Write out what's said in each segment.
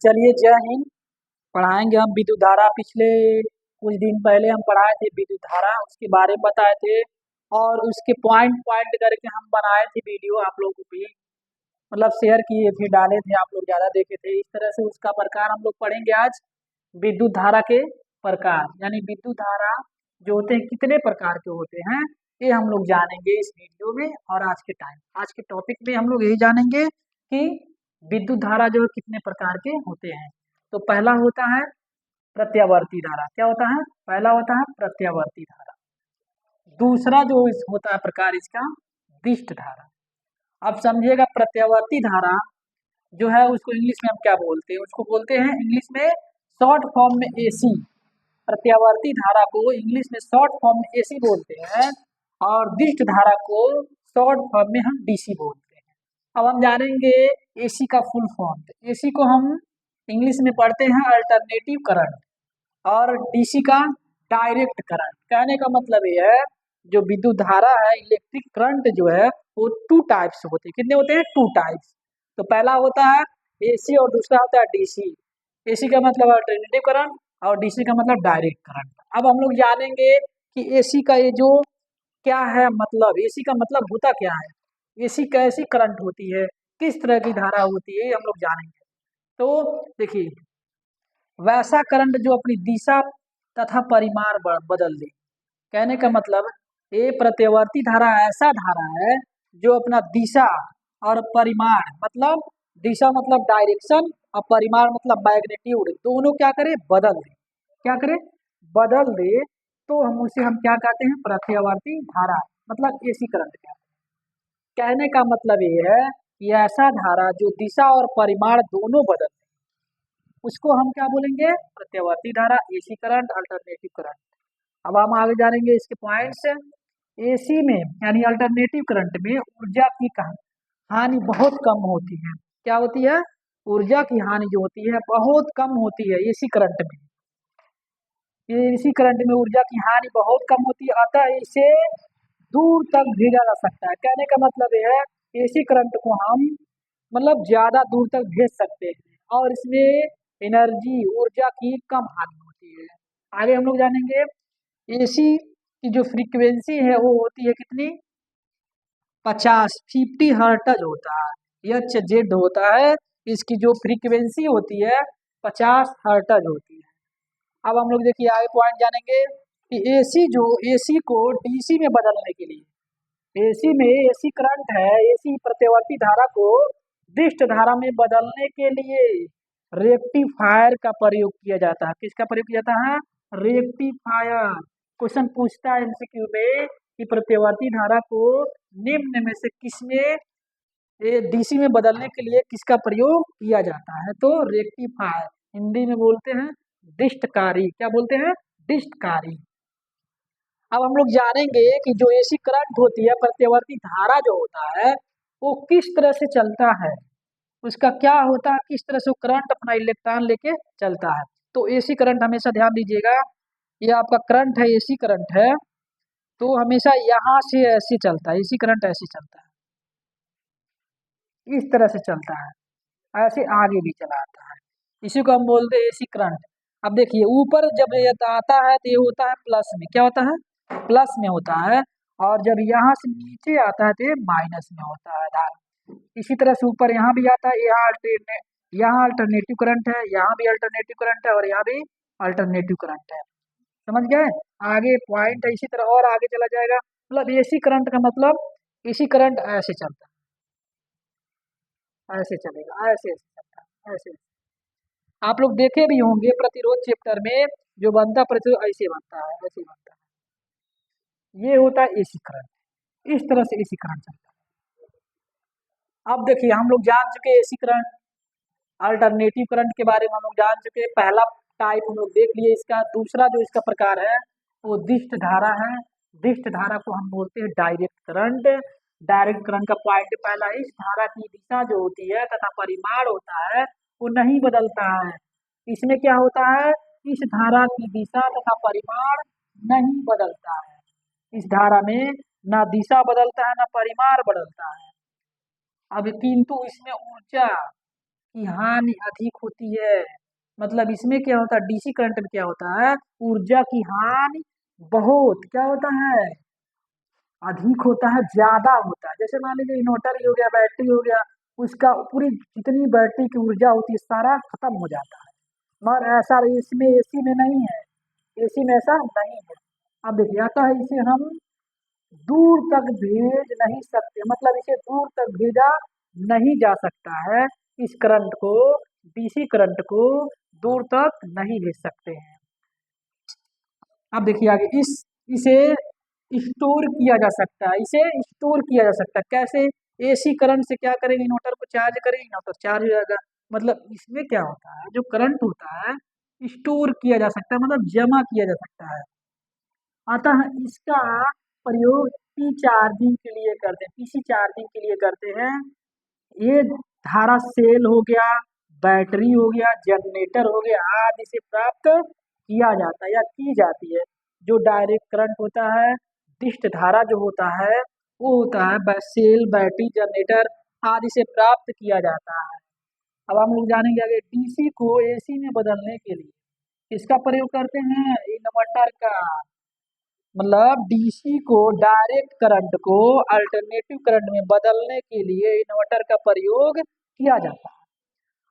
चलिए जय हिंद। पढ़ाएंगे हम विद्युत धारा। पिछले कुछ दिन पहले हम पढ़ाए थे विद्युत धारा, उसके बारे में बताए थे और उसके पॉइंट पॉइंट करके हम बनाए थे वीडियो, आप लोगों को भी मतलब शेयर किए थे, डाले थे, आप लोग ज़्यादा देखे थे। इस तरह से उसका प्रकार हम लोग पढ़ेंगे आज। विद्युत धारा के प्रकार यानी विद्युत धारा जो होते हैं कितने प्रकार के होते हैं, ये हम लोग जानेंगे इस वीडियो में। और आज के टॉपिक में हम लोग यही जानेंगे कि विद्युत धारा जो है कितने प्रकार के होते हैं। तो पहला होता है प्रत्यावर्ती धारा। क्या होता है? पहला होता है प्रत्यावर्ती धारा। दूसरा जो होता है प्रकार इसका दिष्ट धारा। अब समझिएगा, प्रत्यावर्ती धारा जो है उसको इंग्लिश में हम क्या बोलते हैं? उसको बोलते हैं इंग्लिश में शॉर्ट फॉर्म में एसी। प्रत्यावर्ती धारा को इंग्लिश में शॉर्ट फॉर्म में एसी बोलते हैं और दिष्ट धारा को शॉर्ट फॉर्म में हम डीसी बोलते हैं। अब हम जानेंगे एसी का फुल फॉर्म। एसी को हम इंग्लिश में पढ़ते हैं अल्टरनेटिव करंट और डीसी का डायरेक्ट करंट। कहने का मतलब ये है, जो विद्युत धारा है, इलेक्ट्रिक करंट जो है वो टू टाइप्स होते हैं। कितने होते हैं? Two types. तो पहला होता है एसी और दूसरा होता है डीसी। एसी का मतलब अल्टरनेटिव करंट और डीसी का मतलब डायरेक्ट करंट। अब हम लोग जानेंगे कि एसी का ये जो क्या है, मतलब एसी का मतलब होता क्या है, एसी कैसी करंट होती है, किस तरह की धारा होती है, ये हम लोग जानेंगे। तो देखिए, वैसा करंट जो अपनी दिशा तथा परिमाण बदल दे। कहने का मतलब ये प्रत्यावर्ती धारा ऐसा धारा है जो अपना दिशा और परिमाण, मतलब दिशा मतलब डायरेक्शन और परिमाण मतलब मैग्नीट्यूड, दोनों क्या करे? बदल दे। क्या करे? बदल दे। तो हम क्या कहते हैं? प्रत्यावर्ती धारा, मतलब एसी करंट कहते हैं। कहने का मतलब ये है कि ऐसा धारा जो दिशा और परिमाण दोनों बदल दे, उसको हम क्या बोलेंगे? प्रत्यावर्ती धारा, एसी करंट, अल्टरनेटिव करंट। अब हम आगे जानेंगे इसके पॉइंट्स। एसी में यानी अल्टरनेटिव करंट में ऊर्जा की हानि बहुत कम होती है। क्या होती है? ऊर्जा की हानि जो होती है बहुत कम होती है एसी करंट में। एसी करंट में ऊर्जा की हानि बहुत कम होती है, अतः इसे दूर तक भेजा जा सकता है। कहने का मतलब यह है एसी करंट को हम मतलब ज्यादा दूर तक भेज सकते हैं और इसमें एनर्जी, ऊर्जा की कम हानि होती है। आगे हम लोग जानेंगे एसी की जो फ्रीक्वेंसी है वो होती है कितनी? 50 हर्ट्ज होता है, एच जेड होता है। इसकी जो फ्रीक्वेंसी होती है 50 हर्ट्ज होती है। अब हम लोग देखिए आगे पॉइंट जानेंगे कि एसी को डीसी में बदलने के लिए, एसी में एसी करंट है, एसी प्रत्यावर्ती धारा को दिष्ट धारा में बदलने के लिए रेक्टिफायर का प्रयोग किया जाता है। किसका प्रयोग किया जाता है? रेक्टिफायर। क्वेश्चन पूछता है एमसीक्यू में कि प्रत्यावर्ती धारा को निम्न में से किसमें डीसी में बदलने के लिए किसका प्रयोग किया जाता है? तो रेक्टिफायर, हिंदी में बोलते हैं डिष्टकारी। क्या बोलते हैं? डिष्टकारी। अब हम लोग जानेंगे कि जो एसी करंट होती है, प्रत्यावर्ती धारा जो होता है वो किस तरह से चलता है, उसका क्या होता है, किस तरह से वो करंट अपना इलेक्ट्रॉन लेके चलता है। तो एसी करंट हमेशा ध्यान दीजिएगा, ये आपका करंट है, एसी करंट है, तो हमेशा यहाँ से ऐसे चलता है। एसी करंट ऐसे चलता है, इस तरह से चलता है, ऐसे आगे भी चला आता है। इसी को हम बोलते हैं एसी करंट। अब देखिए ऊपर जब ये आता है तो ये होता है प्लस में। क्या होता है? प्लस में होता है। और जब यहाँ से नीचे आता है तो ये माइनस में होता है धारा। इसी तरह से ऊपर यहाँ भी आता है, यहाँ अल्टरनेटिव करंट है, यहाँ भी अल्टरनेटिव करंट है और यहाँ भी अल्टरनेटिव करंट है। समझ गए? आगे पॉइंट है, इसी तरह और आगे चला जाएगा। मतलब एसी करंट का मतलब एसी करंट ऐसे चलता है, ऐसे चलेगा, ऐसे ऐसे चलता है, ऐसे। आप लोग देखे भी होंगे प्रतिरोध चैप्टर में, जो बनता प्रतिरोध ऐसे बनता है, ऐसे बनता है। ये होता है एसी करंट, इस तरह से एसी करंट चलता है। अब देखिए हम लोग जान चुके एसी करंट, अल्टरनेटिव करंट के बारे में हम लोग जान चुके। पहला टाइप हम लोग देख लिए इसका। दूसरा जो इसका प्रकार है वो दिष्ट धारा है। दिष्ट धारा को हम बोलते हैं डायरेक्ट करंट। डायरेक्ट करंट का पॉइंट पहला, इस धारा की दिशा जो होती है तथा परिमाण होता है वो नहीं बदलता है। इसमें क्या होता है? इस धारा की दिशा तथा परिमाण नहीं बदलता है। इस धारा में ना दिशा बदलता है ना परिमाण बदलता है। अब किंतु इसमें ऊर्जा की हानि अधिक होती है। मतलब इसमें क्या होता है, डीसी करंट में क्या होता है, ऊर्जा की हानि बहुत क्या होता है, अधिक होता है, ज्यादा होता है। जैसे मान लीजिए इन्वर्टर ही हो गया, बैटरी हो गया, उसका पूरी जितनी बैटरी की ऊर्जा होती है सारा खत्म हो जाता है। मगर ऐसा इसमें एसी में नहीं है, एसी में ऐसा नहीं है। अब देखिए आता है, इसे हम दूर तक भेज नहीं सकते, मतलब इसे दूर तक भेजा नहीं जा सकता है। इस करंट को, डीसी करंट को दूर तक नहीं भेज सकते हैं। अब देखिए आगे, इसे स्टोर किया जा सकता है, इसे स्टोर किया जा सकता है कैसे, एसी करंट से क्या करेंगे, इन्वर्टर को चार्ज करेंगे, इन्वर्टर चार्ज हो जाएगा। मतलब इसमें क्या होता है, जो करंट होता है स्टोर किया जा सकता है, मतलब जमा किया जा सकता है। अतः इसका प्रयोग पी चार्जिंग के लिए करते हैं, पीसी चार्जिंग के लिए करते हैं। ये धारा सेल हो गया, बैटरी हो गया, जनरेटर हो गया आदि से प्राप्त किया जाता है या की जाती है। जो डायरेक्ट करंट होता है, डिस्ट धारा जो होता है, वो होता है सेल, बैटरी, जनरेटर आदि से प्राप्त किया जाता है। अब हम लोग जानेंगे आगे, डीसी को एसी में बदलने के लिए इसका प्रयोग करते हैं, इन्वर्टर का। मतलब डीसी को, डायरेक्ट करंट को अल्टरनेटिव करंट में बदलने के लिए इन्वर्टर का प्रयोग किया जाता है।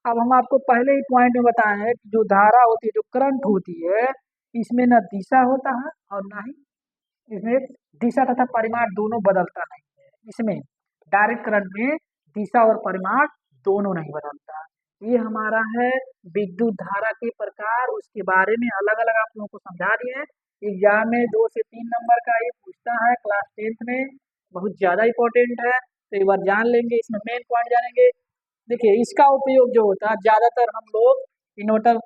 अब हम आपको पहले ही पॉइंट में बताए हैं कि जो धारा होती है, जो करंट होती है, इसमें न दिशा होता है और ना ही इसमें दिशा तथा परिमाण दोनों बदलता नहीं है। इसमें डायरेक्ट करंट में दिशा और परिमाण दोनों नहीं बदलता। ये हमारा है विद्युत धारा के प्रकार, उसके बारे में अलग अलग आप लोगों को समझा दिए हैं। एग्जाम में 2 से 3 नंबर का ये पूछता है क्लास 10th में, बहुत ज्यादा इंपॉर्टेंट है, तो एक बार जान लेंगे, इसमें मेन पॉइंट जानेंगे। देखिए इसका उपयोग जो होता है ज्यादातर हम लोग इन्वर्टर,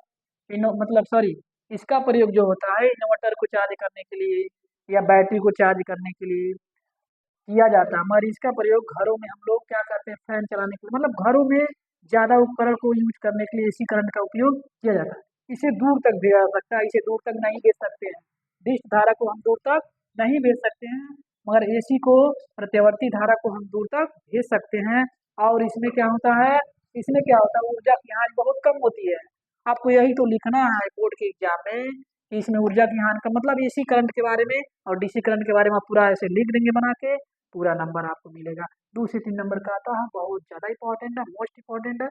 मतलब सॉरी, इसका प्रयोग जो होता है इन्वर्टर को चार्ज करने के लिए या बैटरी को चार्ज करने के लिए किया जाता है। मगर इसका प्रयोग घरों में हम लोग क्या करते हैं, फैन चलाने के लिए, मतलब घरों में ज्यादा उपकरण को यूज करने के लिए इसी करंट का उपयोग किया जाता है। इसे दूर तक भेजा जा सकता है, इसे दूर तक नहीं भेज सकते हैं। डिश धारा को हम दूर तक नहीं भेज सकते हैं, मगर एसी को, प्रत्यावर्ती धारा को हम दूर तक भेज सकते हैं। और इसमें क्या होता है, इसमें क्या होता है, ऊर्जा की हानि बहुत कम होती है। आपको यही तो लिखना है बोर्ड के एग्जाम में कि इसमें ऊर्जा की हानि का मतलब एसी करंट के बारे में और डीसी करंट के बारे में आप पूरा ऐसे लिख देंगे बना के, पूरा नंबर आपको मिलेगा। 2 से 3 नंबर का आता है, बहुत ज़्यादा इंपॉर्टेंट है, मोस्ट इंपॉर्टेंट है।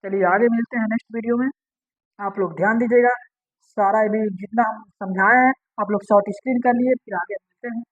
चलिए आगे मिलते हैं नेक्स्ट वीडियो में। आप लोग ध्यान दीजिएगा, सारा भी जितना हम समझाए हैं आप लोग शॉर्ट स्क्रीन कर लिए, फिर आगे मिलते हैं।